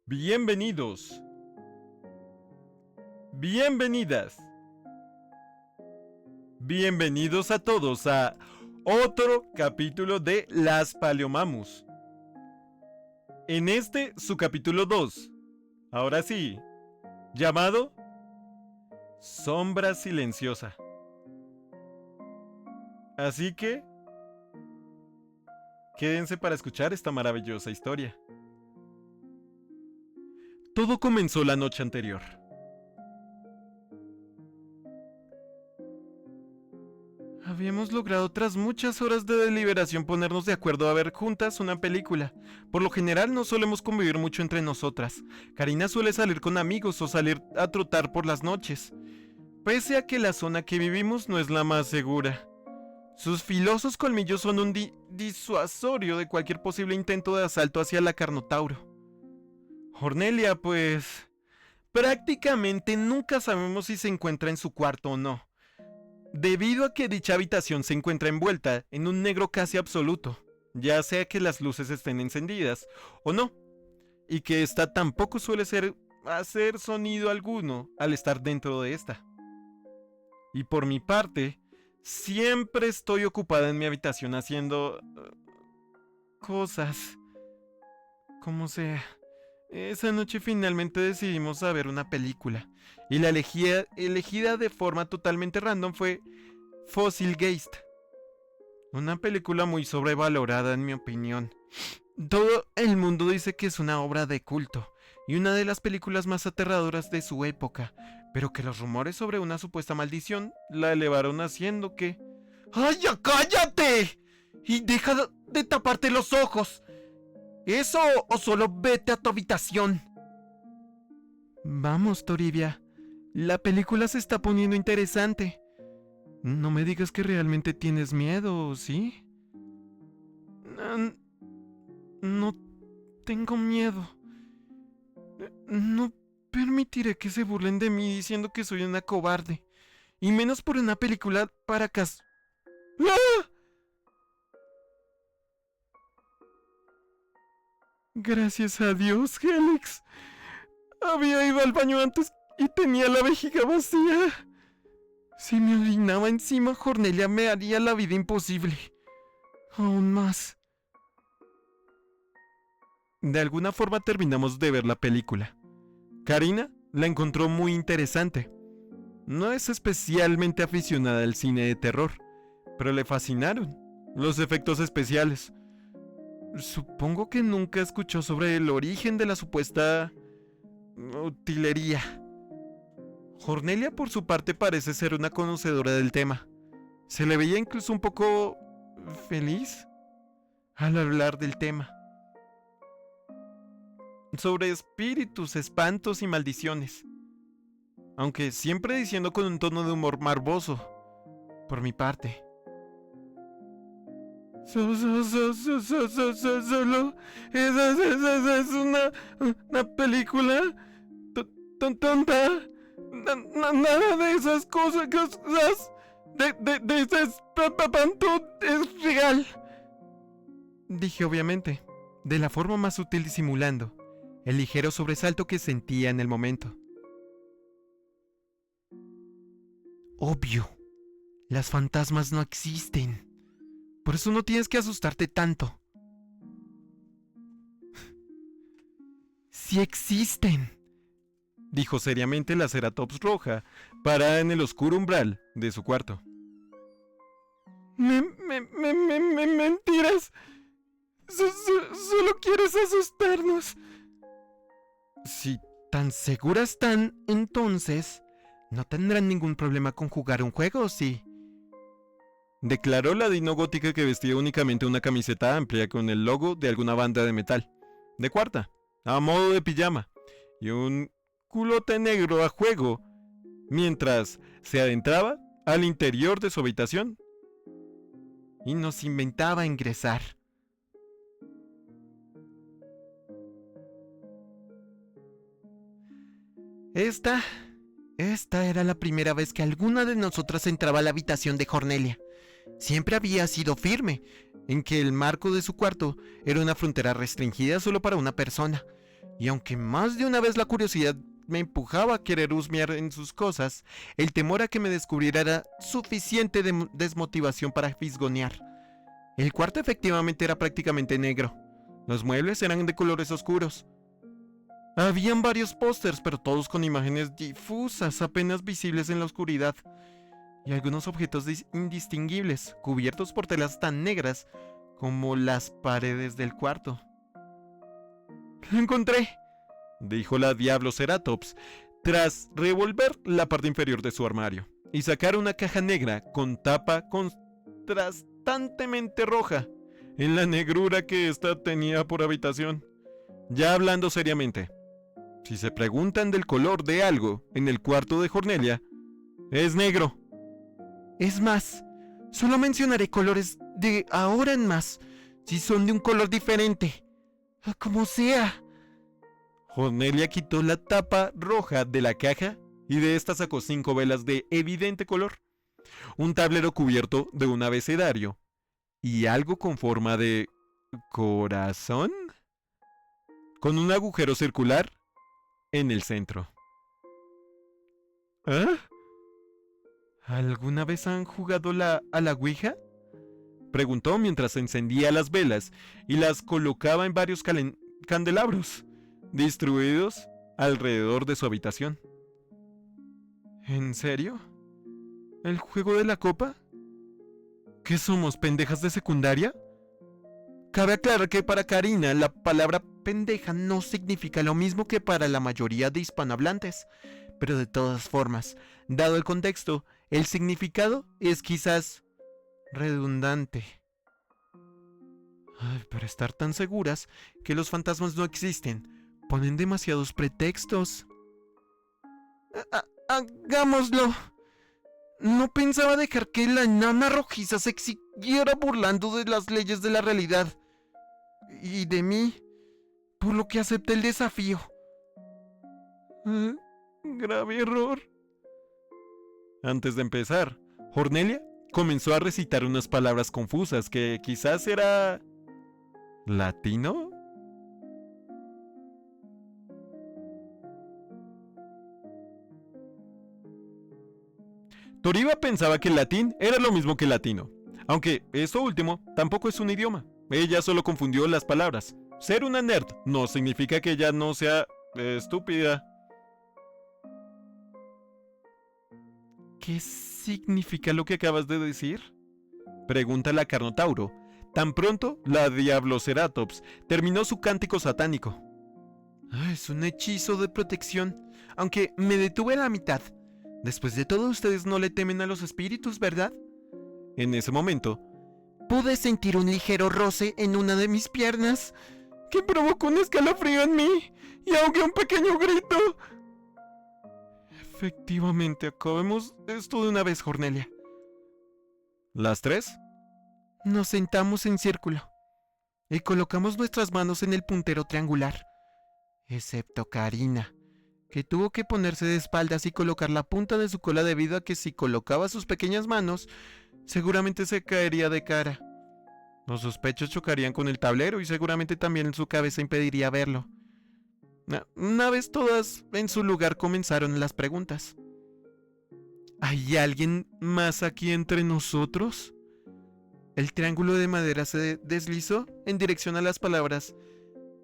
Bienvenidos. Bienvenidas. Bienvenidos a todos a otro capítulo de Las Paleomamus. En este, su capítulo 2. Ahora sí, llamado Sombra Silenciosa. Así que, quédense para escuchar esta maravillosa historia. Todo comenzó la noche anterior. Habíamos logrado tras muchas horas de deliberación ponernos de acuerdo a ver juntas una película. Por lo general no solemos convivir mucho entre nosotras. Karina suele salir con amigos o salir a trotar por las noches. Pese a que la zona que vivimos no es la más segura. Sus filosos colmillos son un disuasorio de cualquier posible intento de asalto hacia la Carnotauro. Cornelia, pues, prácticamente nunca sabemos si se encuentra en su cuarto o no, debido a que dicha habitación se encuentra envuelta en un negro casi absoluto, ya sea que las luces estén encendidas o no, y que ésta tampoco suele hacer sonido alguno al estar dentro de esta. Y por mi parte, siempre estoy ocupada en mi habitación haciendo cosas, como sea. Esa noche finalmente decidimos ver una película, y la elegida de forma totalmente random fue Fossilgeist. Una película muy sobrevalorada en mi opinión. Todo el mundo dice que es una obra de culto, y una de las películas más aterradoras de su época, pero que los rumores sobre una supuesta maldición la elevaron haciendo que... ¡Ay, ya cállate! Y deja de taparte los ojos. ¿Eso o solo vete a tu habitación? Vamos, Toribia. La película se está poniendo interesante. No me digas que realmente tienes miedo, ¿sí? No tengo miedo. No permitiré que se burlen de mí diciendo que soy una cobarde. Y menos por una película para ¡Ah! Gracias a Dios, Helix. Había ido al baño antes y tenía la vejiga vacía. Si me orinaba encima, Cornelia me haría la vida imposible. Aún más. De alguna forma terminamos de ver la película. Karina la encontró muy interesante. No es especialmente aficionada al cine de terror, pero le fascinaron los efectos especiales. Supongo que nunca escuchó sobre el origen de la supuesta utilería. Cornelia, por su parte, parece ser una conocedora del tema. Se le veía incluso un poco feliz al hablar del tema. Sobre espíritus, espantos y maldiciones. Aunque siempre diciendo con un tono de humor morboso, por mi parte. Solo es una película tonta. Nada de esas cosas de ese espanto es real. Dije obviamente, de la forma más sutil disimulando el ligero sobresalto que sentía en el momento. Obvio, las fantasmas no existen. Por eso no tienes que asustarte tanto. Sí existen, dijo seriamente la Ceratops roja, parada en el oscuro umbral de su cuarto. Mentiras. Solo quieres asustarnos. Si tan seguras están, entonces no tendrán ningún problema con jugar un juego, ¿sí? Declaró la dinogótica que vestía únicamente una camiseta amplia con el logo de alguna banda de metal, de cuarta, a modo de pijama, y un culote negro a juego, mientras se adentraba al interior de su habitación y nos inventaba ingresar. Esta era la primera vez que alguna de nosotras entraba a la habitación de Cornelia. Siempre había sido firme en que el marco de su cuarto era una frontera restringida solo para una persona, Y aunque más de una vez la curiosidad me empujaba a querer husmear en sus cosas, el temor a que me descubriera era suficiente desmotivación para fisgonear. El cuarto efectivamente era prácticamente negro. Los muebles eran de colores oscuros. Habían varios pósters, pero todos con imágenes difusas, apenas visibles en la oscuridad. Y algunos objetos indistinguibles, cubiertos por telas tan negras como las paredes del cuarto. ¡Lo encontré!, dijo la Diabloceratops, tras revolver la parte inferior de su armario y sacar una caja negra con tapa contrastantemente roja, en la negrura que ésta tenía por habitación. Ya hablando seriamente, si se preguntan del color de algo en el cuarto de Cornelia, es negro. Es más, solo mencionaré colores de ahora en más, si son de un color diferente. Como sea. Cornelia quitó la tapa roja de la caja y de esta sacó 5 velas de evidente color, un tablero cubierto de un abecedario y algo con forma de corazón, con un agujero circular en el centro. ¿Ah? ¿Alguna vez han jugado a la Ouija?, preguntó mientras encendía las velas y las colocaba en varios candelabros distribuidos alrededor de su habitación. ¿En serio? ¿El juego de la copa? ¿Qué somos, pendejas de secundaria? Cabe aclarar que para Karina la palabra pendeja no significa lo mismo que para la mayoría de hispanohablantes, pero de todas formas, dado el contexto, el significado es quizás redundante. Ay, para estar tan seguras que los fantasmas no existen, ponen demasiados pretextos. Hagámoslo. No pensaba dejar que la enana rojiza se siguiera burlando de las leyes de la realidad y de mí, por lo que acepté el desafío. Grave error. Antes de empezar, Cornelia comenzó a recitar unas palabras confusas que quizás era... ¿latino? Toriba pensaba que el latín era lo mismo que el latino, aunque esto último tampoco es un idioma. Ella solo confundió las palabras. Ser una nerd no significa que ella no sea estúpida. ¿Qué significa lo que acabas de decir?, pregunta la Carnotauro, tan pronto la Diabloceratops terminó su cántico satánico. Es un hechizo de protección, aunque me detuve a la mitad. Después de todo, ustedes no le temen a los espíritus, ¿verdad? En ese momento, pude sentir un ligero roce en una de mis piernas, que provocó un escalofrío en mí y ahogué un pequeño grito. Efectivamente, acabemos esto de una vez, Cornelia. ¿Las tres? Nos sentamos en círculo y colocamos nuestras manos en el puntero triangular, excepto Karina, que tuvo que ponerse de espaldas y colocar la punta de su cola debido a que si colocaba sus pequeñas manos, seguramente se caería de cara. Los sospechos chocarían con el tablero y seguramente también su cabeza impediría verlo. Una vez todas en su lugar comenzaron las preguntas. ¿Hay alguien más aquí entre nosotros? El triángulo de madera se deslizó en dirección a las palabras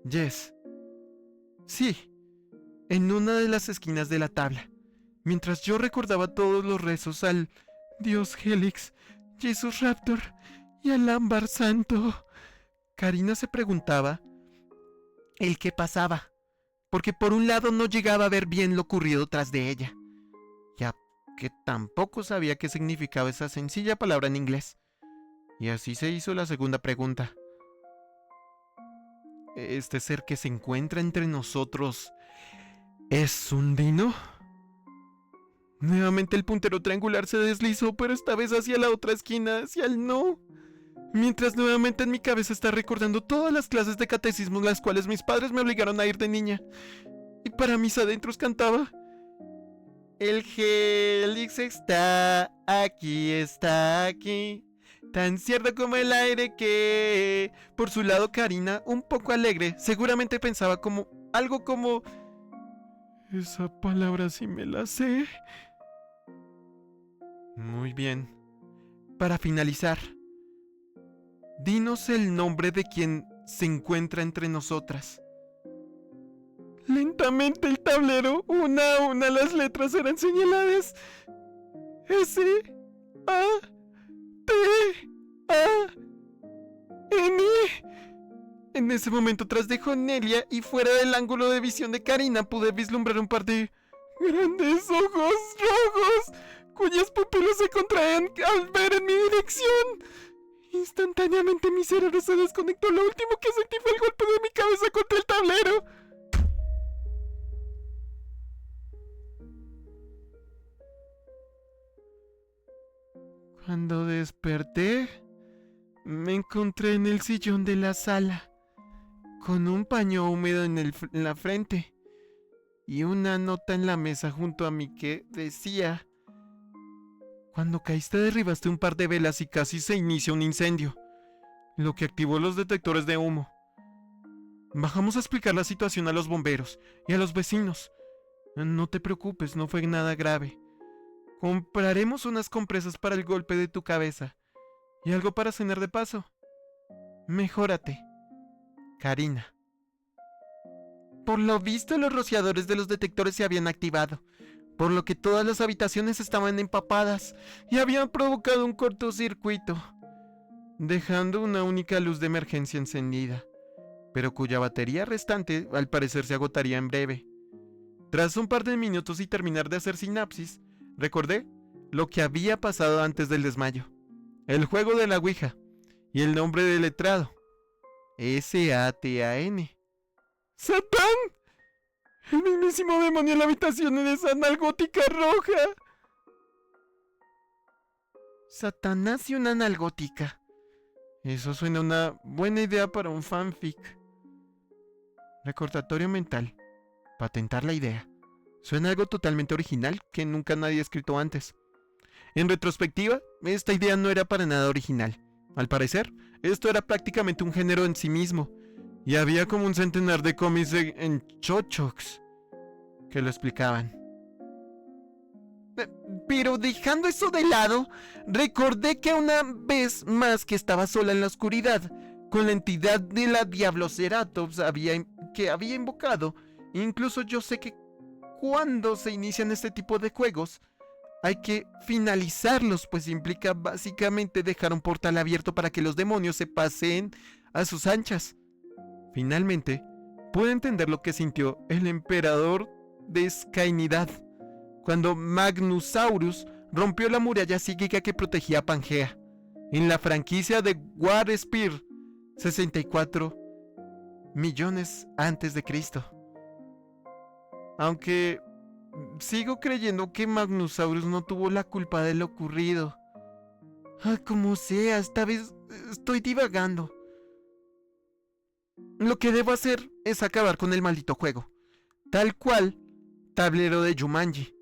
yes. Sí, en una de las esquinas de la tabla, mientras yo recordaba todos los rezos al Dios Helix, Jesus Raptor y al Ámbar Santo. Karina se preguntaba el qué pasaba, porque por un lado no llegaba a ver bien lo ocurrido tras de ella, ya que tampoco sabía qué significaba esa sencilla palabra en inglés. Y así se hizo la segunda pregunta. ¿Este ser que se encuentra entre nosotros es un dino? Nuevamente el puntero triangular se deslizó, pero esta vez hacia la otra esquina, hacia el no. Mientras nuevamente en mi cabeza está recordando todas las clases de catecismo en las cuales mis padres me obligaron a ir de niña. Y para mis adentros cantaba: el Helix está aquí, tan cierto como el aire que... Por su lado, Karina, un poco alegre, seguramente pensaba como algo como... Esa palabra sí me la sé. Muy bien. Para finalizar, dinos el nombre de quien se encuentra entre nosotras. Lentamente el tablero, una a una las letras eran señaladas. S, A, T, A, N. En ese momento, tras de Cornelia y fuera del ángulo de visión de Karina, pude vislumbrar un par de grandes ojos rojos, cuyas pupilas se contraían al ver en mi dirección. Instantáneamente mi cerebro se desconectó. Lo último que sentí fue el golpe de mi cabeza contra el tablero. Cuando desperté, me encontré en el sillón de la sala, con un paño húmedo en la frente y una nota en la mesa junto a mí que decía: cuando caíste derribaste un par de velas y casi se inicia un incendio, lo que activó los detectores de humo. Bajamos a explicar la situación a los bomberos y a los vecinos. No te preocupes, no fue nada grave. Compraremos unas compresas para el golpe de tu cabeza y algo para cenar de paso. Mejórate. Karina. Por lo visto, los rociadores de los detectores se habían activado, por lo que todas las habitaciones estaban empapadas y habían provocado un cortocircuito, dejando una única luz de emergencia encendida, pero cuya batería restante al parecer se agotaría en breve. Tras un par de minutos y terminar de hacer sinapsis, recordé lo que había pasado antes del desmayo, el juego de la Ouija y el nombre del letrado: Satan. ¡Satán! El mismísimo demonio en la habitación de esa analgótica roja. Satanás y una analgótica. Eso suena una buena idea para un fanfic. Recordatorio mental. Patentar la idea. Suena algo totalmente original que nunca nadie ha escrito antes. En retrospectiva, esta idea no era para nada original. Al parecer, esto era prácticamente un género en sí mismo, y había como un centenar de cómics en chochoks que lo explicaban. Pero dejando eso de lado, recordé que una vez más que estaba sola en la oscuridad, con la entidad de la Diabloceratops que había invocado. Incluso yo sé que cuando se inician este tipo de juegos, hay que finalizarlos, pues implica básicamente dejar un portal abierto para que los demonios se paseen a sus anchas. Finalmente, pude entender lo que sintió el emperador de Skynidad cuando Magnusaurus rompió la muralla psíquica que protegía a Pangea en la franquicia de War Spear 64 millones antes de Cristo. Aunque sigo creyendo que Magnusaurus no tuvo la culpa de lo ocurrido. Como sea, esta vez estoy divagando. Lo que debo hacer es acabar con el maldito juego, tal cual tablero de Jumanji,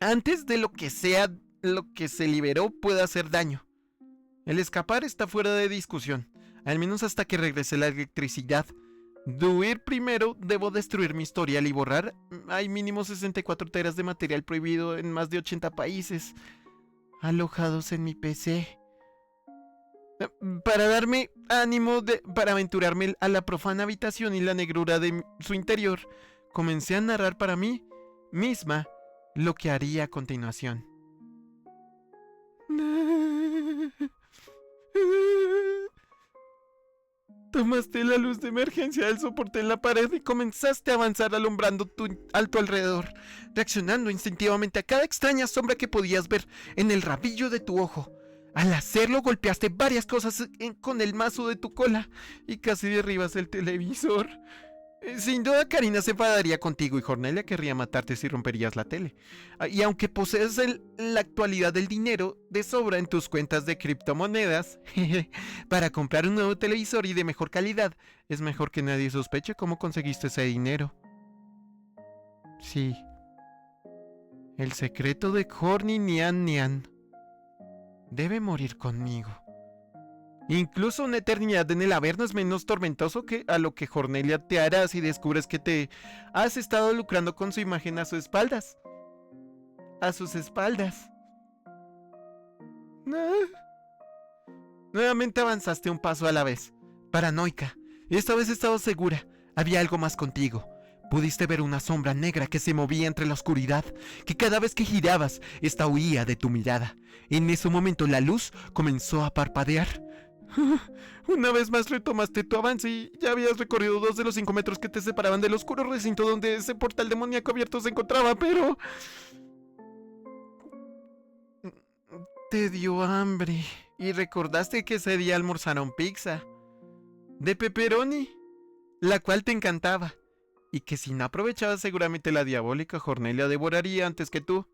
antes de lo que se liberó pueda hacer daño. El escapar está fuera de discusión, al menos hasta que regrese la electricidad. De huir primero, debo destruir mi historial y borrar. Hay mínimo 64 teras de material prohibido en más de 80 países, alojados en mi PC. Para darme ánimo para aventurarme a la profana habitación y la negrura de su interior, comencé a narrar para mí misma lo que haría a continuación. Tomaste la luz de emergencia del soporte en la pared y comenzaste a avanzar alumbrando a tu alrededor, reaccionando instintivamente a cada extraña sombra que podías ver en el rabillo de tu ojo. Al hacerlo golpeaste varias cosas con el mazo de tu cola y casi derribas el televisor. Sin duda Karina se enfadaría contigo y Cornelia querría matarte si romperías la tele. Y aunque posees la actualidad del dinero de sobra en tus cuentas de criptomonedas para comprar un nuevo televisor y de mejor calidad, es mejor que nadie sospeche cómo conseguiste ese dinero. Sí. El secreto de Horny Nian Nian debe morir conmigo. Incluso una eternidad en el Averno es menos tormentoso que a lo que Cornelia te hará si descubres que te has estado lucrando con su imagen a sus espaldas. A sus espaldas. Nuevamente avanzaste un paso a la vez, paranoica. Esta vez estabas segura. Había algo más contigo. Pudiste ver una sombra negra que se movía entre la oscuridad, que cada vez que girabas, esta huía de tu mirada. En ese momento la luz comenzó a parpadear. Una vez más retomaste tu avance y ya habías recorrido 2 de los 5 metros que te separaban del oscuro recinto donde ese portal demoníaco abierto se encontraba, pero... te dio hambre y recordaste que ese día almorzaron pizza de pepperoni, la cual te encantaba, y que si no aprovechabas seguramente la diabólica Cornelia devoraría antes que tú.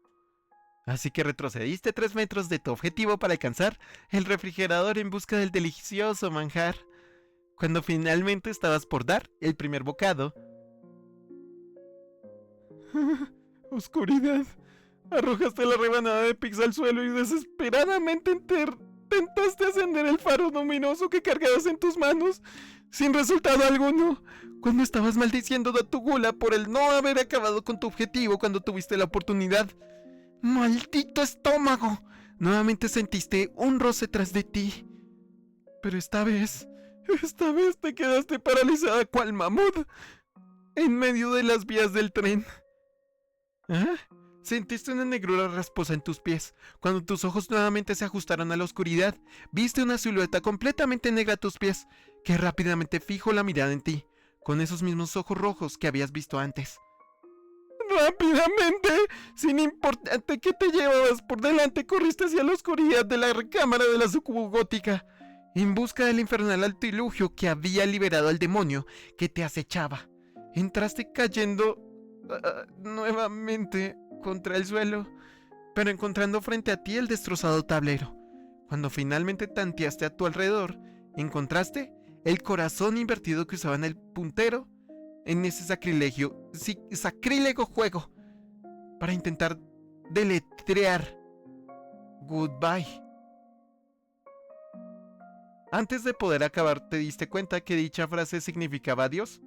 Así que retrocediste 3 metros de tu objetivo para alcanzar el refrigerador en busca del delicioso manjar. Cuando finalmente estabas por dar el primer bocado... Oscuridad. Arrojaste la rebanada de pizza al suelo y desesperadamente intentaste encender el faro luminoso que cargabas en tus manos, sin resultado alguno. Cuando estabas maldiciendo a tu gula por el no haber acabado con tu objetivo cuando tuviste la oportunidad. ¡Maldito estómago! Nuevamente sentiste un roce tras de ti. Pero esta vez te quedaste paralizada cual mamut en medio de las vías del tren. ¿Ah? Sentiste una negrura rasposa en tus pies. Cuando tus ojos nuevamente se ajustaron a la oscuridad, viste una silueta completamente negra a tus pies, que rápidamente fijó la mirada en ti, con esos mismos ojos rojos que habías visto antes. Rápidamente, sin importar que te llevabas por delante, corriste hacia la oscuridad de la recámara de la sucubo gótica, en busca del infernal artilugio que había liberado al demonio que te acechaba. Entraste cayendo nuevamente contra el suelo, pero encontrando frente a ti el destrozado tablero. Cuando finalmente tanteaste a tu alrededor, encontraste el corazón invertido que usaban el puntero en ese sacrílego juego para intentar deletrear goodbye. Antes de poder acabar, ¿te diste cuenta que dicha frase significaba adiós?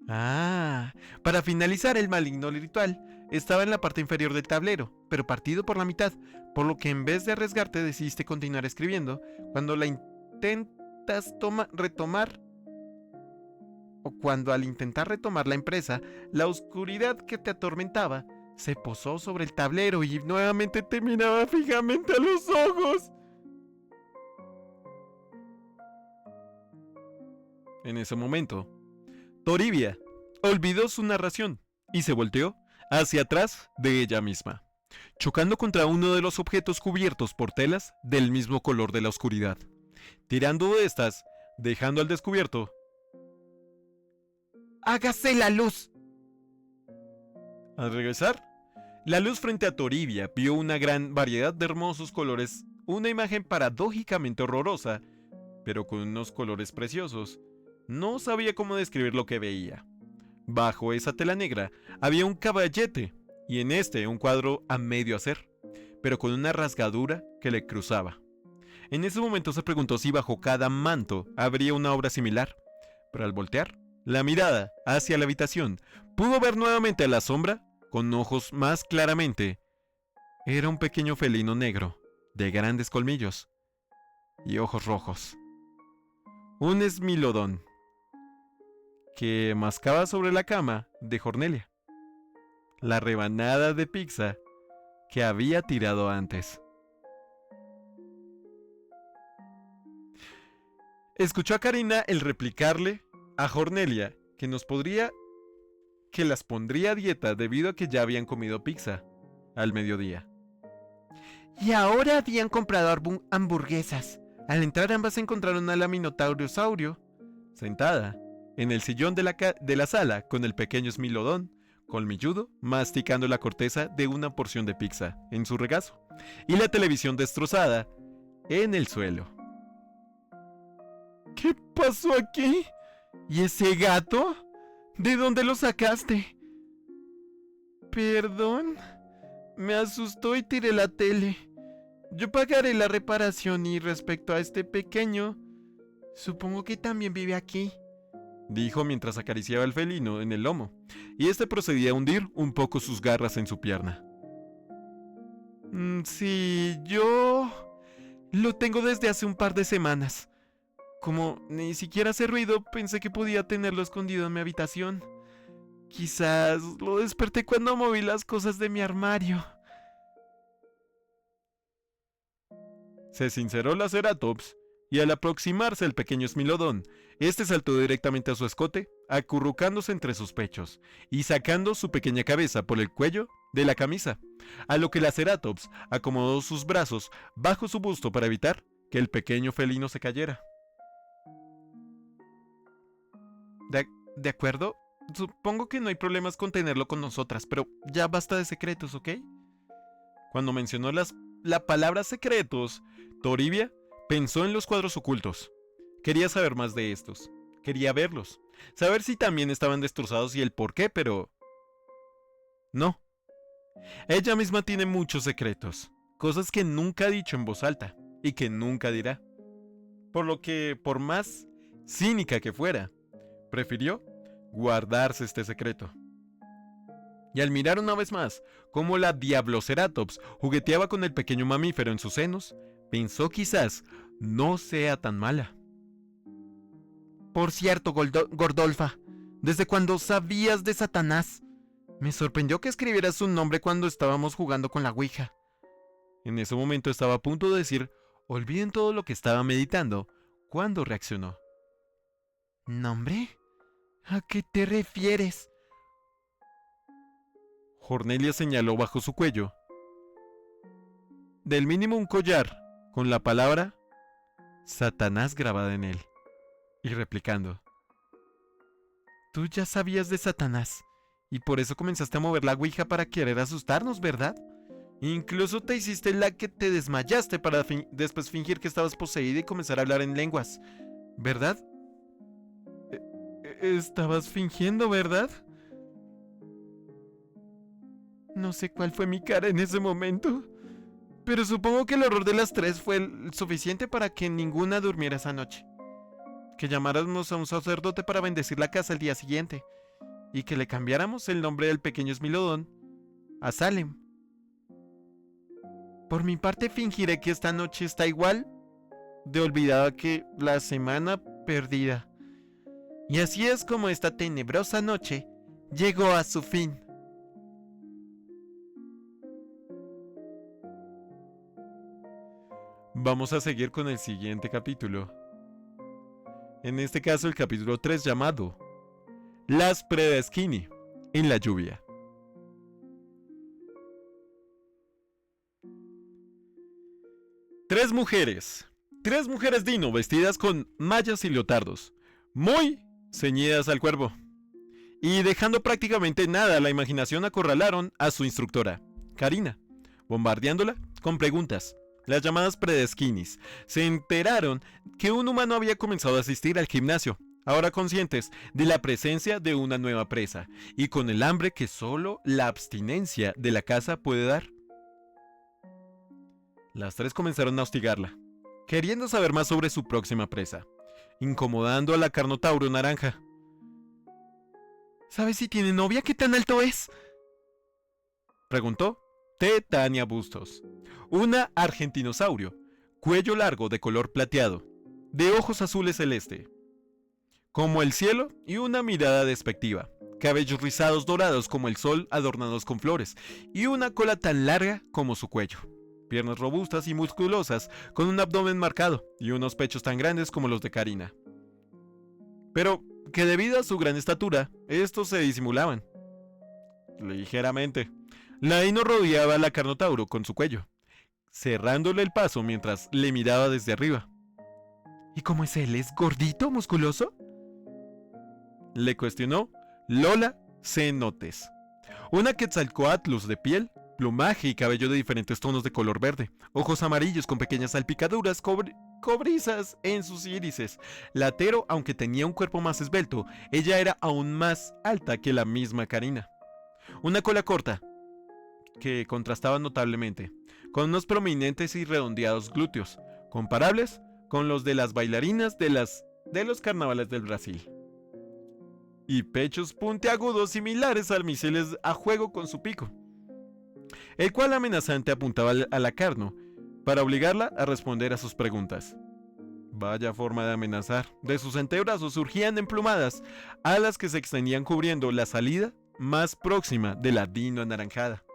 Para finalizar, el maligno ritual estaba en la parte inferior del tablero, pero partido por la mitad, por lo que en vez de arriesgarte decidiste continuar escribiendo. Cuando la intentas retomar, o cuando al intentar retomar la empresa, la oscuridad que te atormentaba se posó sobre el tablero y nuevamente te miraba fijamente a los ojos. En ese momento, Toribia olvidó su narración y se volteó hacia atrás de ella misma, chocando contra uno de los objetos cubiertos por telas del mismo color de la oscuridad, tirando de estas, dejando al descubierto. ¡Hágase la luz! Al regresar, la luz frente a Toribia vio una gran variedad de hermosos colores, una imagen paradójicamente horrorosa, pero con unos colores preciosos. No sabía cómo describir lo que veía. Bajo esa tela negra había un caballete, y en este un cuadro a medio hacer, pero con una rasgadura que le cruzaba. En ese momento se preguntó si bajo cada manto habría una obra similar, pero al voltear la mirada hacia la habitación, pudo ver nuevamente a la sombra con ojos más claramente. Era un pequeño felino negro, de grandes colmillos y ojos rojos. Un esmilodón que mascaba sobre la cama de Cornelia la rebanada de pizza que había tirado antes. Escuchó a Karina el replicarle a Cornelia que las pondría a dieta debido a que ya habían comido pizza al mediodía. Y ahora habían comprado hamburguesas. Al entrar ambas encontraron a la Minotaurosaurio sentada en el sillón de la sala con el pequeño esmilodón colmilludo masticando la corteza de una porción de pizza en su regazo y la televisión destrozada en el suelo. ¿Qué pasó aquí? ¿Y ese gato? ¿De dónde lo sacaste? Perdón, me asustó y tiré la tele. Yo pagaré la reparación y respecto a este pequeño, supongo que también vive aquí, dijo mientras acariciaba al felino en el lomo, y este procedía a hundir un poco sus garras en su pierna. Sí, yo lo tengo desde hace un par de semanas. Como ni siquiera hace ruido, pensé que podía tenerlo escondido en mi habitación. Quizás lo desperté cuando moví las cosas de mi armario. Se sinceró la Ceratops, y al aproximarse el pequeño Smilodón, este saltó directamente a su escote, acurrucándose entre sus pechos, y sacando su pequeña cabeza por el cuello de la camisa, a lo que la Ceratops acomodó sus brazos bajo su busto para evitar que el pequeño felino se cayera. ¿De acuerdo? Supongo que no hay problemas con tenerlo con nosotras, pero ya basta de secretos, ¿ok? Cuando mencionó la palabra secretos, Toribia pensó en los cuadros ocultos. Quería saber más de estos. Quería verlos. Saber si también estaban destrozados y el por qué, pero... no. Ella misma tiene muchos secretos. Cosas que nunca ha dicho en voz alta y que nunca dirá. Por lo que, por más cínica que fuera, prefirió guardarse este secreto. Y al mirar una vez más cómo la Diabloceratops jugueteaba con el pequeño mamífero en sus senos, pensó quizás no sea tan mala. Por cierto, Gordolfa, ¿desde cuándo sabías de Satanás? Me sorprendió que escribieras su nombre cuando estábamos jugando con la Ouija. En ese momento estaba a punto de decir, olviden todo lo que estaba meditando, cuando reaccionó. ¿Nombre? ¿A qué te refieres? Cornelia señaló bajo su cuello. Del mínimo un collar, con la palabra Satanás grabada en él. Y replicando. Tú ya sabías de Satanás, y por eso comenzaste a mover la ouija para querer asustarnos, ¿verdad? Incluso te hiciste la que te desmayaste para después fingir que estabas poseída y comenzar a hablar en lenguas, ¿verdad? Estabas fingiendo, ¿verdad? No sé cuál fue mi cara en ese momento, pero supongo que el horror de las tres fue suficiente para que ninguna durmiera esa noche. Que llamáramos a un sacerdote para bendecir la casa al día siguiente, y que le cambiáramos el nombre del pequeño Smilodón a Salem. Por mi parte fingiré que esta noche está igual de olvidada que la semana perdida. Y así es como esta tenebrosa noche llegó a su fin. Vamos a seguir con el siguiente capítulo. En este caso el capítulo 3 llamado Las Predeschini en la lluvia. Tres mujeres Dino vestidas con mallas y leotardos, muy ceñidas al cuerpo. Y dejando prácticamente nada a la imaginación acorralaron a su instructora, Karina, bombardeándola con preguntas. Las llamadas predesquinis se enteraron que un humano había comenzado a asistir al gimnasio, ahora conscientes de la presencia de una nueva presa, y con el hambre que solo la abstinencia de la caza puede dar. Las tres comenzaron a hostigarla, queriendo saber más sobre su próxima presa, incomodando a la Carnotauro naranja. ¿Sabes si tiene novia? ¿Qué tan alto es?, preguntó Tania Bustos, una argentinosaurio, cuello largo de color plateado, de ojos azules celeste, como el cielo, y una mirada despectiva, cabellos rizados dorados como el sol adornados con flores, y una cola tan larga como su cuello, piernas robustas y musculosas, con un abdomen marcado, y unos pechos tan grandes como los de Karina. Pero que debido a su gran estatura, estos se disimulaban ligeramente. La Dino rodeaba a la Carnotauro con su cuello, cerrándole el paso mientras le miraba desde arriba. ¿Y cómo es él? ¿Es gordito, musculoso?, le cuestionó Lola Cenotes, una Quetzalcoatlus de piel, plumaje y cabello de diferentes tonos de color verde, ojos amarillos con pequeñas salpicaduras cobrizas en sus írises. Latero, aunque tenía un cuerpo más esbelto, ella era aún más alta que la misma Karina. Una cola corta, que contrastaba notablemente con unos prominentes y redondeados glúteos, comparables con los de las bailarinas de los carnavales del Brasil. Y pechos puntiagudos similares a misiles a juego con su pico, el cual amenazante apuntaba a la Carno para obligarla a responder a sus preguntas. Vaya forma de amenazar. De sus antebrazos surgían emplumadas alas que se extendían cubriendo la salida más próxima de la Dino anaranjada.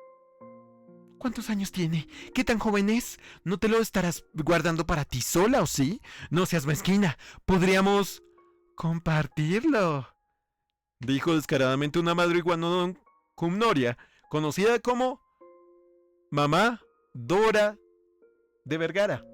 ¿Cuántos años tiene? ¿Qué tan joven es? ¿No te lo estarás guardando para ti sola o sí? No seas mezquina. Podríamos compartirlo, dijo descaradamente una madre iguanodon cumnoria, conocida como Mamá Dora de Vergara.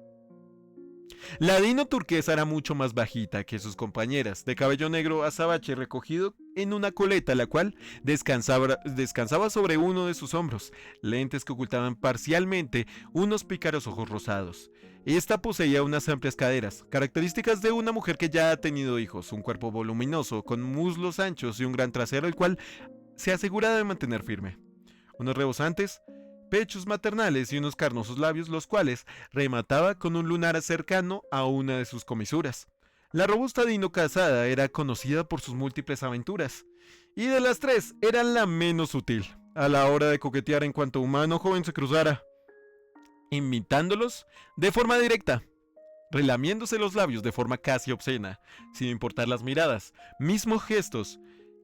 La Dino turquesa era mucho más bajita que sus compañeras, de cabello negro azabache recogido en una coleta, la cual descansaba sobre uno de sus hombros, lentes que ocultaban parcialmente unos pícaros ojos rosados. Esta poseía unas amplias caderas, características de una mujer que ya ha tenido hijos, un cuerpo voluminoso, con muslos anchos y un gran trasero, el cual se asegura de mantener firme. Unos rebosantes pechos maternales y unos carnosos labios, los cuales remataba con un lunar cercano a una de sus comisuras. La robusta Dino casada era conocida por sus múltiples aventuras, y de las tres era la menos sutil a la hora de coquetear en cuanto humano joven se cruzara, imitándolos de forma directa, relamiéndose los labios de forma casi obscena, sin importar las miradas, mismos gestos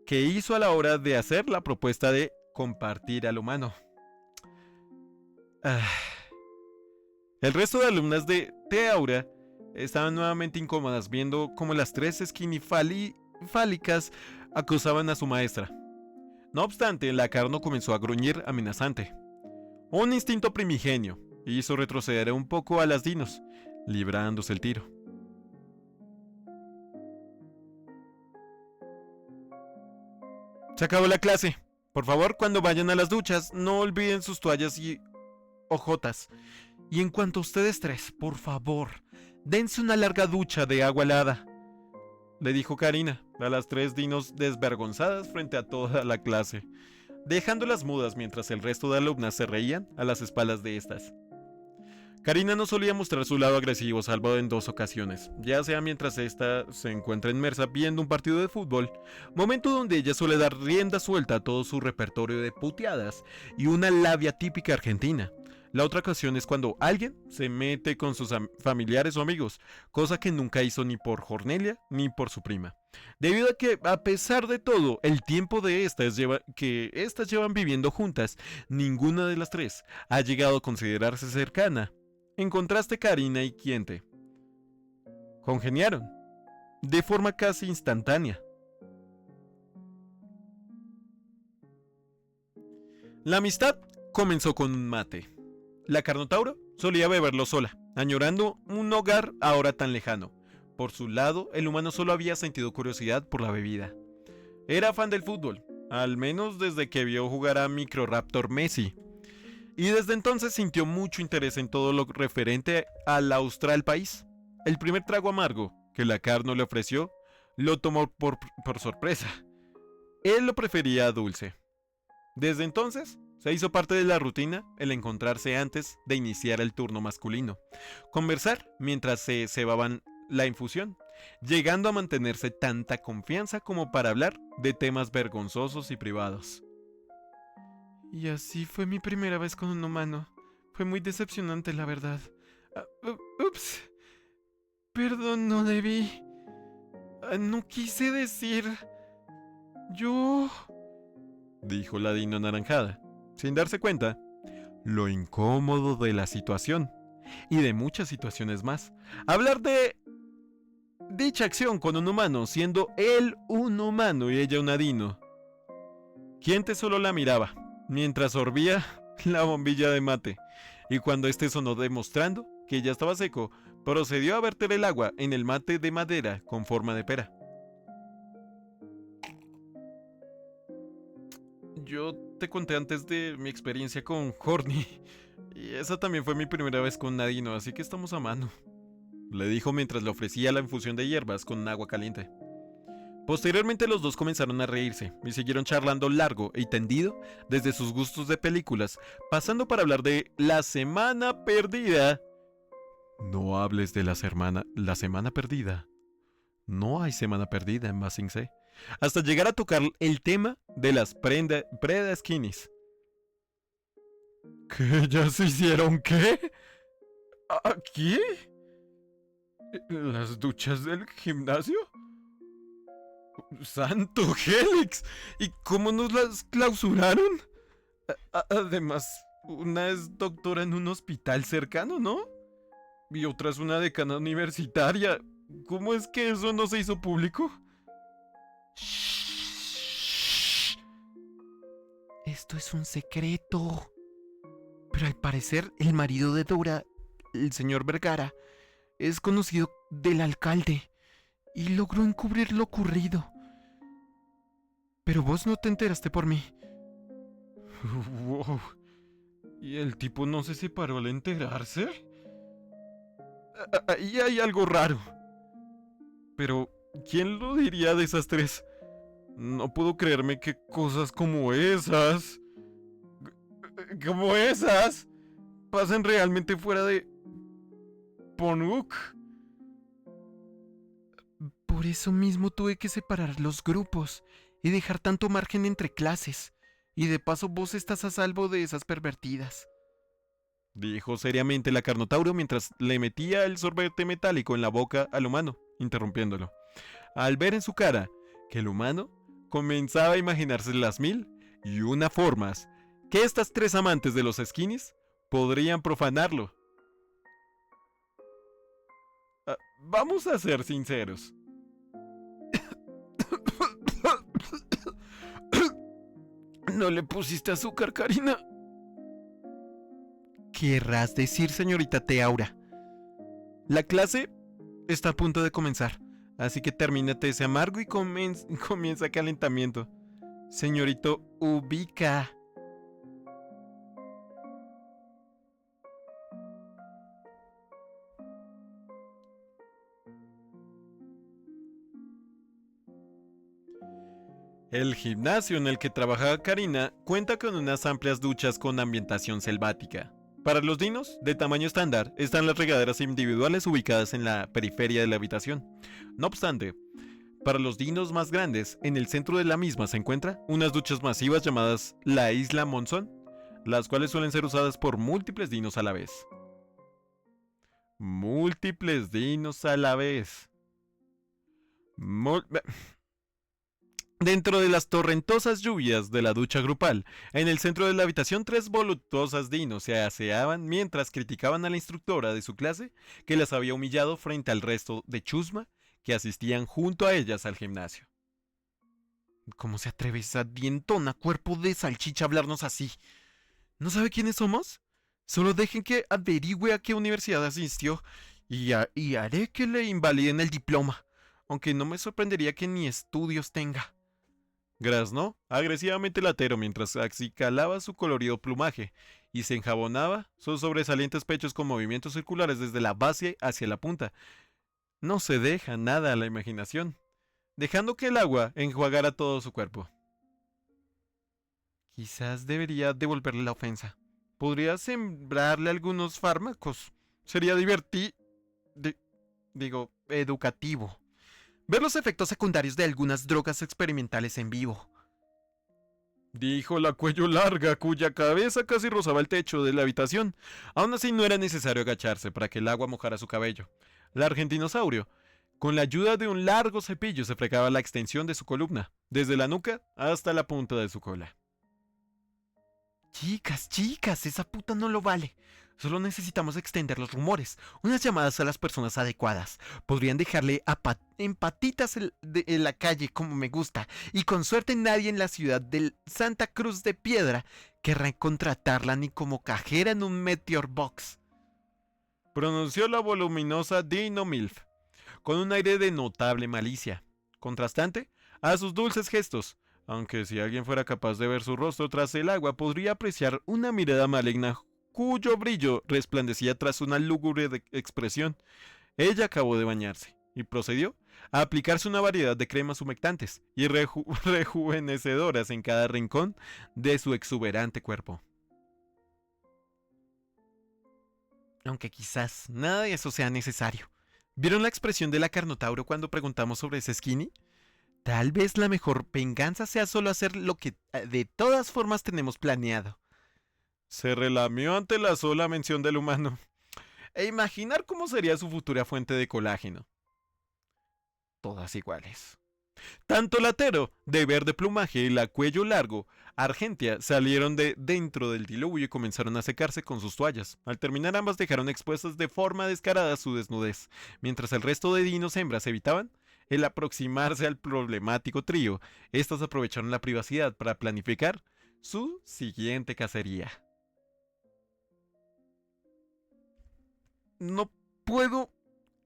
que hizo a la hora de hacer la propuesta de compartir al humano. El resto de alumnas de Teaura estaban nuevamente incómodas viendo cómo las tres fálicas acosaban a su maestra. No obstante, la Carno comenzó a gruñir amenazante. Un instinto primigenio hizo retroceder un poco a las Dinos, librándose el tiro. Se acabó la clase. Por favor, cuando vayan a las duchas, no olviden sus toallas y ojotas. Y en cuanto a ustedes tres, por favor, dense una larga ducha de agua helada, le dijo Karina a las tres Dinos desvergonzadas frente a toda la clase, dejándolas mudas mientras el resto de alumnas se reían a las espaldas de estas. Karina no solía mostrar su lado agresivo salvo en dos ocasiones, ya sea mientras ésta se encuentra inmersa viendo un partido de fútbol, momento donde ella suele dar rienda suelta a todo su repertorio de puteadas y una labia típica argentina. La otra ocasión es cuando alguien se mete con sus familiares o amigos, cosa que nunca hizo ni por Cornelia ni por su prima. Debido a que, a pesar de todo, el tiempo de estas llevan viviendo juntas, ninguna de las tres ha llegado a considerarse cercana. En contraste, Karina y Quiente congeniaron de forma casi instantánea. La amistad comenzó con un mate. La Carnotauro solía beberlo sola, añorando un hogar ahora tan lejano. Por su lado, el humano solo había sentido curiosidad por la bebida. Era fan del fútbol, al menos desde que vio jugar a Microraptor Messi, y desde entonces sintió mucho interés en todo lo referente al austral país. El primer trago amargo que la Carno le ofreció lo tomó por sorpresa. Él lo prefería dulce. Desde entonces se hizo parte de la rutina el encontrarse antes de iniciar el turno masculino, conversar mientras se cebaban la infusión, llegando a mantenerse tanta confianza como para hablar de temas vergonzosos y privados. Y así fue mi primera vez con un humano. Fue muy decepcionante, la verdad. Ups. Perdón, no debí. No quise decir... Yo... dijo la Dino anaranjada, sin darse cuenta lo incómodo de la situación y de muchas situaciones más. Hablar de dicha acción con un humano, siendo él un humano y ella una Dino. Quiente solo la miraba mientras sorbía la bombilla de mate, y cuando este sonó demostrando que ya estaba seco, procedió a verter el agua en el mate de madera con forma de pera. Yo te conté antes de mi experiencia con Horny, y esa también fue mi primera vez con Nadino, así que estamos a mano, le dijo mientras le ofrecía la infusión de hierbas con agua caliente. Posteriormente los dos comenzaron a reírse y siguieron charlando largo y tendido desde sus gustos de películas, pasando para hablar de La Semana Perdida. No hables de la semana perdida. No hay semana perdida en Basing C. Hasta llegar a tocar el tema de las Preda Skinnies. ¿Qué? ¿Ya se hicieron qué? ¿Aquí? ¿Las duchas del gimnasio? ¡Santo Hélix! ¿Y cómo nos las clausuraron? Además, una es doctora en un hospital cercano, ¿no? Y otra es una decana universitaria. ¿Cómo es que eso no se hizo público? Shh. Esto es un secreto. Pero al parecer el marido de Dora, el señor Vergara, es conocido del alcalde y logró encubrir lo ocurrido. Pero vos no te enteraste por mí. Wow. ¿Y el tipo no se separó al enterarse? Ahí hay algo raro. Pero, ¿quién lo diría de esas tres? No puedo creerme que cosas como esas... pasen realmente fuera de... Ponuk. Por eso mismo tuve que separar los grupos y dejar tanto margen entre clases. Y de paso vos estás a salvo de esas pervertidas. Dijo seriamente la Carnotauro mientras le metía el sorbete metálico en la boca al humano, interrumpiéndolo. Al ver en su cara que el humano comenzaba a imaginarse las 1001 formas que estas tres amantes de los skinnies podrían profanarlo. Vamos a ser sinceros. ¿No le pusiste azúcar, Karina? Querrás decir, señorita Teaura. La clase está a punto de comenzar, así que termínate ese amargo y comienza calentamiento. Señorito, ubica. El gimnasio en el que trabajaba Karina cuenta con unas amplias duchas con ambientación selvática. Para los dinos, de tamaño estándar, están las regaderas individuales ubicadas en la periferia de la habitación. No obstante, para los dinos más grandes, en el centro de la misma se encuentran unas duchas masivas llamadas la Isla Monzón, las cuales suelen ser usadas por múltiples dinos a la vez. Múltiples dinos a la vez. Dentro de las torrentosas lluvias de la ducha grupal, en el centro de la habitación tres voluptuosas dinos se aseaban mientras criticaban a la instructora de su clase que las había humillado frente al resto de chusma que asistían junto a ellas al gimnasio. ¿Cómo se atreve esa dientona cuerpo de salchicha a hablarnos así? ¿No sabe quiénes somos? Solo dejen que averigüe a qué universidad asistió y haré que le invaliden el diploma, aunque no me sorprendería que ni estudios tenga. Graznó agresivamente latero mientras acicalaba su colorido plumaje y se enjabonaba sus sobresalientes pechos con movimientos circulares desde la base hacia la punta. No se deja nada a la imaginación, dejando que el agua enjuagara todo su cuerpo. Quizás debería devolverle la ofensa. Podría sembrarle algunos fármacos. Sería educativo. Ver los efectos secundarios de algunas drogas experimentales en vivo. Dijo la cuello larga, cuya cabeza casi rozaba el techo de la habitación. Aún así no era necesario agacharse para que el agua mojara su cabello. La argentinosaurio, con la ayuda de un largo cepillo, se fregaba la extensión de su columna, desde la nuca hasta la punta de su cola. Chicas, esa puta no lo vale. Solo necesitamos extender los rumores. Unas llamadas a las personas adecuadas. Podrían dejarle en patitas en la calle como me gusta. Y con suerte nadie en la ciudad de Santa Cruz de Piedra querrá contratarla ni como cajera en un Meteor Box. Pronunció la voluminosa Dino Milf, con un aire de notable malicia, contrastante a sus dulces gestos. Aunque si alguien fuera capaz de ver su rostro tras el agua, podría apreciar una mirada maligna cuyo brillo resplandecía tras una lúgubre expresión. Ella acabó de bañarse y procedió a aplicarse una variedad de cremas humectantes y rejuvenecedoras en cada rincón de su exuberante cuerpo. Aunque quizás nada de eso sea necesario. ¿Vieron la expresión de la Carnotauro cuando preguntamos sobre ese skinny? Tal vez la mejor venganza sea solo hacer lo que de todas formas tenemos planeado. Se relamió ante la sola mención del humano. E imaginar cómo sería su futura fuente de colágeno. Todas iguales. Tanto Latero, de verde plumaje, y la cuello largo, Argentia, salieron de dentro del diluvio y comenzaron a secarse con sus toallas. Al terminar ambas dejaron expuestas de forma descarada su desnudez, mientras el resto de dinos hembras evitaban el aproximarse al problemático trío. Estas aprovecharon la privacidad para planificar su siguiente cacería. No puedo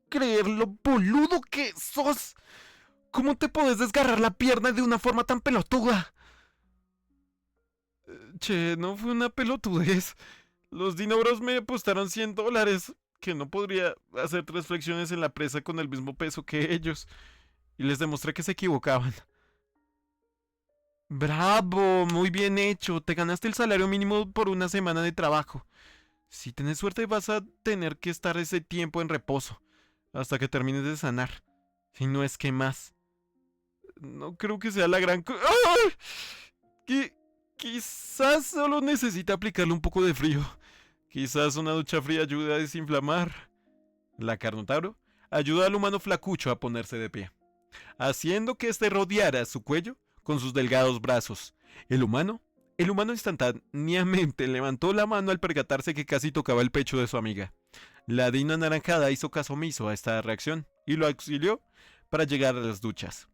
creer lo boludo que sos. ¿Cómo te podés desgarrar la pierna de una forma tan pelotuda? Che, no fue una pelotudez. Los dinobros me apostaron $100, que no podría hacer 3 flexiones en la presa con el mismo peso que ellos. Y les demostré que se equivocaban. Bravo, muy bien hecho. Te ganaste el salario mínimo por una semana de trabajo. Si tienes suerte vas a tener que estar ese tiempo en reposo, hasta que termines de sanar. Si no es que más. No creo que sea la gran quizás solo necesita aplicarle un poco de frío. Quizás una ducha fría ayude a desinflamar. La Carnotauro ayuda al humano flacucho a ponerse de pie, haciendo que éste rodeara su cuello con sus delgados brazos. El humano instantáneamente levantó la mano al percatarse que casi tocaba el pecho de su amiga. La dino anaranjada hizo caso omiso a esta reacción y lo auxilió para llegar a las duchas.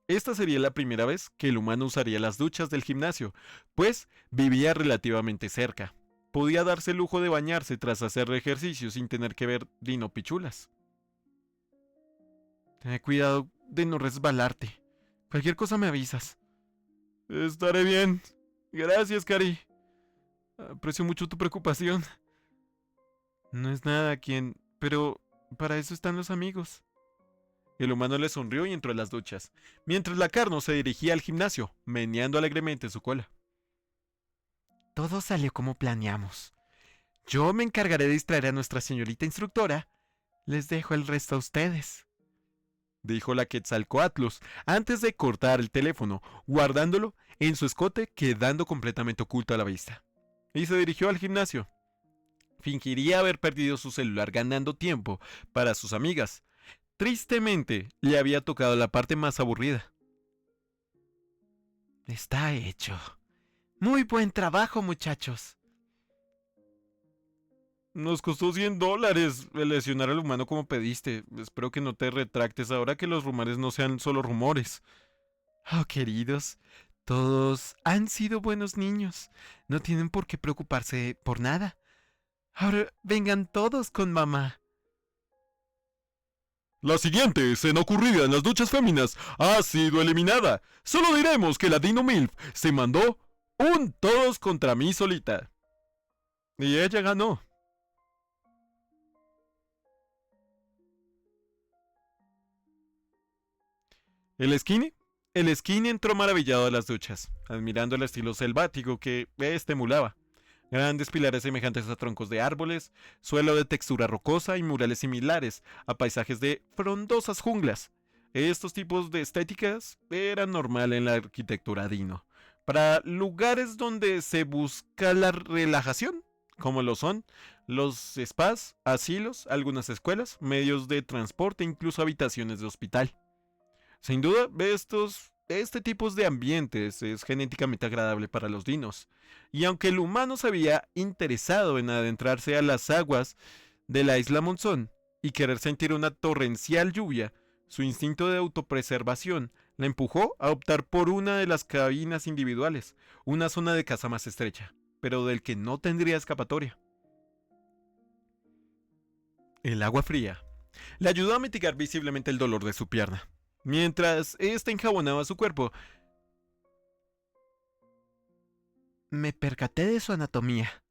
Esta sería la primera vez que el humano usaría las duchas del gimnasio, pues vivía relativamente cerca. Podía darse el lujo de bañarse tras hacer ejercicio sin tener que ver dino pichulas. Ten cuidado de no resbalarte. Cualquier cosa me avisas. Estaré bien. Gracias, Cari. Aprecio mucho tu preocupación. No es nada, pero para eso están los amigos. El humano le sonrió y entró en las duchas, mientras la Carno se dirigía al gimnasio, meneando alegremente su cola. Todo salió como planeamos. Yo me encargaré de distraer a nuestra señorita instructora. Les dejo el resto a ustedes, dijo la Quetzalcoatlus antes de cortar el teléfono, guardándolo en su escote, quedando completamente oculto a la vista. Y se dirigió al gimnasio. Fingiría haber perdido su celular ganando tiempo para sus amigas. Tristemente, le había tocado la parte más aburrida. Está hecho. Muy buen trabajo, muchachos. Nos costó $100 lesionar al humano como pediste. Espero que no te retractes ahora, que los rumores no sean solo rumores. Oh, queridos, todos han sido buenos niños. No tienen por qué preocuparse por nada. Ahora vengan todos con mamá. La siguiente escena ocurrida en las duchas féminas ha sido eliminada. Solo diremos que la Dino Milf se mandó un todos contra mí solita. Y ella ganó. ¿El skinny? El skinny entró maravillado a las duchas, admirando el estilo selvático que este emulaba. Grandes pilares semejantes a troncos de árboles, suelo de textura rocosa y murales similares a paisajes de frondosas junglas. Estos tipos de estéticas eran normal en la arquitectura dino. Para lugares donde se busca la relajación, como lo son los spas, asilos, algunas escuelas, medios de transporte e incluso habitaciones de hospital. Sin duda, este tipo de ambientes es genéticamente agradable para los dinos, y aunque el humano se había interesado en adentrarse a las aguas de la isla Monzón y querer sentir una torrencial lluvia, su instinto de autopreservación la empujó a optar por una de las cabinas individuales, una zona de caza más estrecha, pero del que no tendría escapatoria. El agua fría le ayudó a mitigar visiblemente el dolor de su pierna. Mientras ésta enjabonaba su cuerpo, me percaté de su anatomía.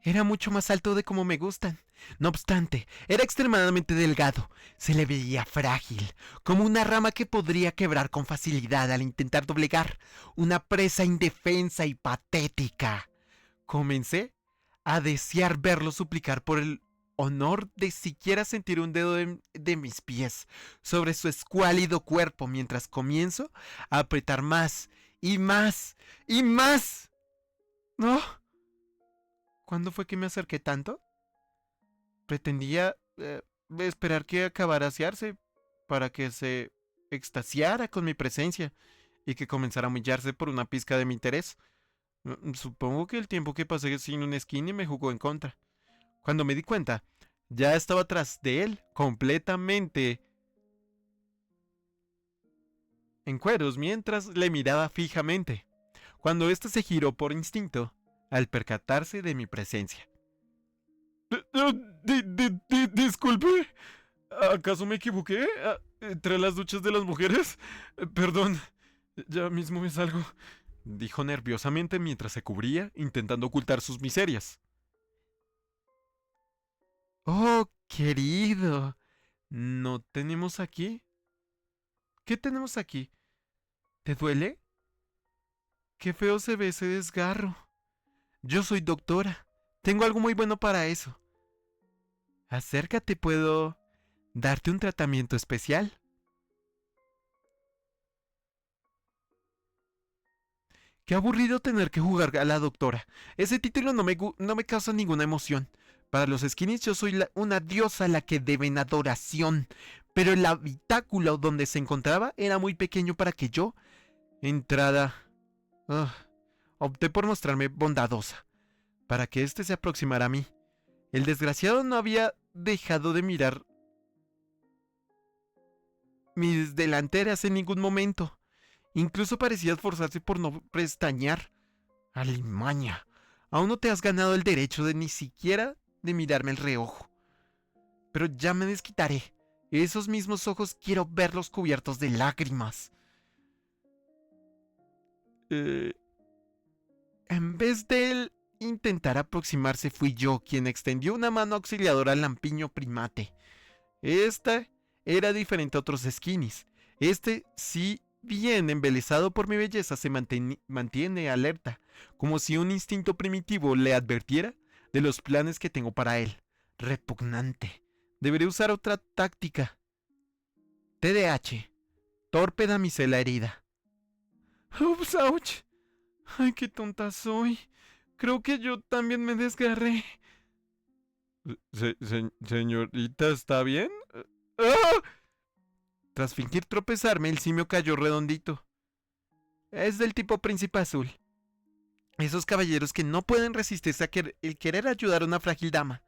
Era mucho más alto de como me gustan. No obstante, era extremadamente delgado, se le veía frágil, como una rama que podría quebrar con facilidad al intentar doblegar, una presa indefensa y patética. Comencé a desear verlo suplicar por el honor de siquiera sentir un dedo de mis pies sobre su escuálido cuerpo mientras comienzo a apretar más y más y más. ¿No? ¿Cuándo fue que me acerqué tanto? Pretendía esperar que acabara de asearse para que se extasiara con mi presencia y que comenzara a humillarse por una pizca de mi interés. Supongo que el tiempo que pasé sin un skinny me jugó en contra. Cuando me di cuenta, ya estaba tras de él, completamente en cueros, mientras le miraba fijamente. Cuando éste se giró por instinto, al percatarse de mi presencia. Disculpe, ¿acaso me equivoqué? ¿Entre las duchas de las mujeres? Perdón, ya mismo me salgo, dijo nerviosamente mientras se cubría, intentando ocultar sus miserias. Oh, querido, ¿no tenemos aquí? ¿Qué tenemos aquí? ¿Te duele? Qué feo se ve ese desgarro. Yo soy doctora. Tengo algo muy bueno para eso. Acércate, puedo darte un tratamiento especial. Qué aburrido tener que jugar a la doctora. Ese título no me causa ninguna emoción. Para los skinnies yo soy una diosa a la que deben adoración. Pero el habitáculo donde se encontraba era muy pequeño para que yo entrara. Ugh. Opté por mostrarme bondadosa, para que éste se aproximara a mí. El desgraciado no había dejado de mirar mis delanteras en ningún momento. Incluso parecía esforzarse por no pestañear. Alimaña, aún no te has ganado el derecho de ni siquiera de mirarme el reojo. Pero ya me desquitaré. Esos mismos ojos quiero verlos cubiertos de lágrimas. Eh, en vez de él intentar aproximarse, fui yo quien extendió una mano auxiliadora al lampiño primate. Esta era diferente a otros skinnies. Este, sí, bien embelesado por mi belleza, se mantiene alerta, como si un instinto primitivo le advirtiera de los planes que tengo para él. Repugnante. Deberé usar otra táctica. TDH. Torpe damisela herida. Ups, ouch. Ay, qué tonta soy. Creo que yo también me desgarré. Señorita, ¿está bien? ¡Ah! Tras fingir tropezarme, el simio cayó redondito. Es del tipo príncipe azul. Esos caballeros que no pueden resistirse a el querer ayudar a una frágil dama.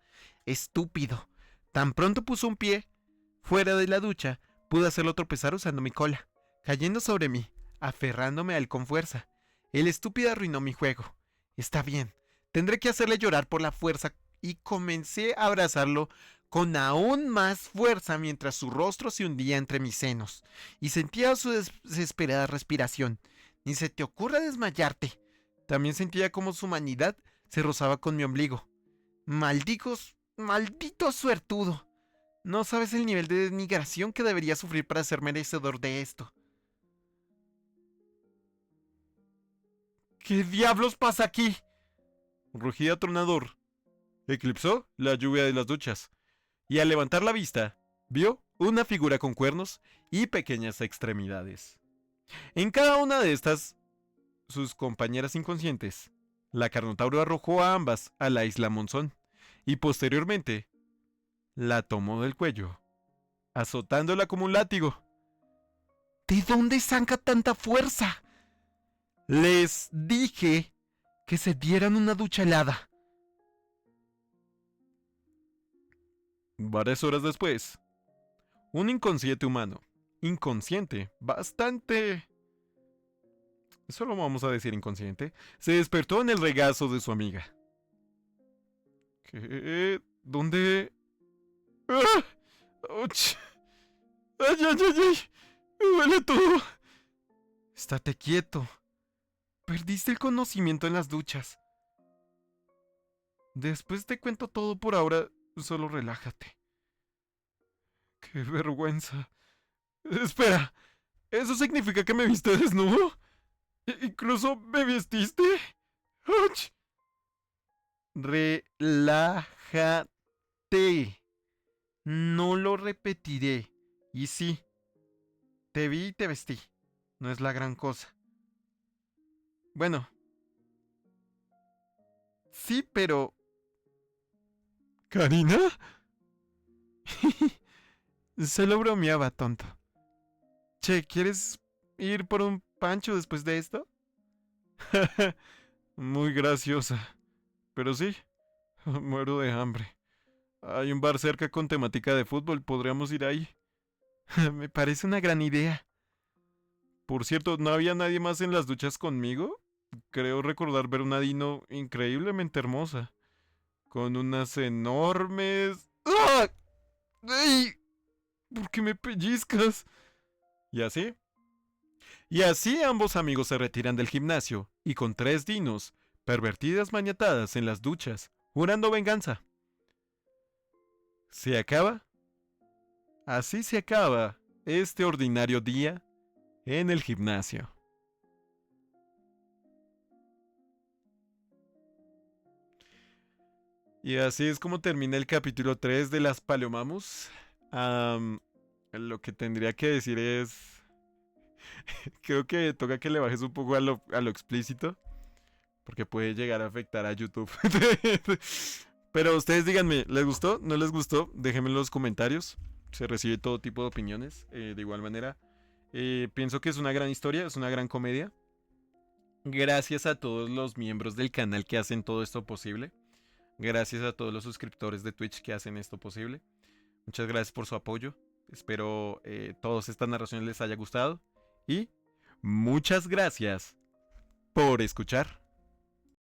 Estúpido. Tan pronto puso un pie fuera de la ducha, pude hacerlo tropezar usando mi cola, cayendo sobre mí, aferrándome a él con fuerza. El estúpido arruinó mi juego. Está bien, tendré que hacerle llorar por la fuerza, y comencé a abrazarlo con aún más fuerza mientras su rostro se hundía entre mis senos, y sentía su desesperada respiración. Ni se te ocurra desmayarte. También sentía como su humanidad se rozaba con mi ombligo. Maldito suertudo. No sabes el nivel de denigración que debería sufrir para ser merecedor de esto. ¿Qué diablos pasa aquí? Un rugido atronador eclipsó la lluvia de las duchas, y al levantar la vista, vio una figura con cuernos y pequeñas extremidades. En cada una de estas, sus compañeras inconscientes. La Carnotauro arrojó a ambas a la isla Monzón, y posteriormente la tomó del cuello, azotándola como un látigo. ¿De dónde saca tanta fuerza? Les dije que se dieran una ducha helada. Varias horas después, un inconsciente humano, inconsciente, bastante... solo vamos a decir inconsciente, se despertó en el regazo de su amiga. ¿Qué? ¿Dónde? ¡Ah! ¡Auch! ¡Ay, ay, ay, ay! ¡Me duele todo! Estate quieto. Perdiste el conocimiento en las duchas. Después te cuento todo por ahora. Solo relájate. ¡Qué vergüenza! Espera, ¿eso significa que me viste desnudo? ¿Incluso me vestiste? ¡Ach! Relájate. No lo repetiré. Y sí, te vi y te vestí. No es la gran cosa. Bueno, sí, pero... ¿Karina? Solo bromeaba, tonto. Che, ¿quieres ir por un pancho después de esto? Muy graciosa. Pero sí, muero de hambre. Hay un bar cerca con temática de fútbol, podríamos ir ahí. Me parece una gran idea. Por cierto, ¿no había nadie más en las duchas conmigo? Creo recordar ver una Dino increíblemente hermosa, con unas enormes... ¡Ah! ¡Ey! ¿Por qué me pellizcas? ¿Y así? Y así ambos amigos se retiran del gimnasio, y con 3 dinos, pervertidas mañatadas en las duchas, jurando venganza. ¿Se acaba? Así se acaba este ordinario día en el gimnasio. Y así es como termina el capítulo 3 de las Paleomamus. Lo que tendría que decir es... Creo que toca que le bajes un poco a lo explícito, porque puede llegar a afectar a YouTube. Pero ustedes díganme, ¿les gustó? ¿No les gustó? Déjenme en los comentarios. Se recibe todo tipo de opiniones. De igual manera, pienso que es una gran historia, es una gran comedia. Gracias a todos los miembros del canal que hacen todo esto posible. Gracias a todos los suscriptores de Twitch que hacen esto posible. Muchas gracias por su apoyo. Espero todas estas narraciones les haya gustado. Y muchas gracias por escuchar.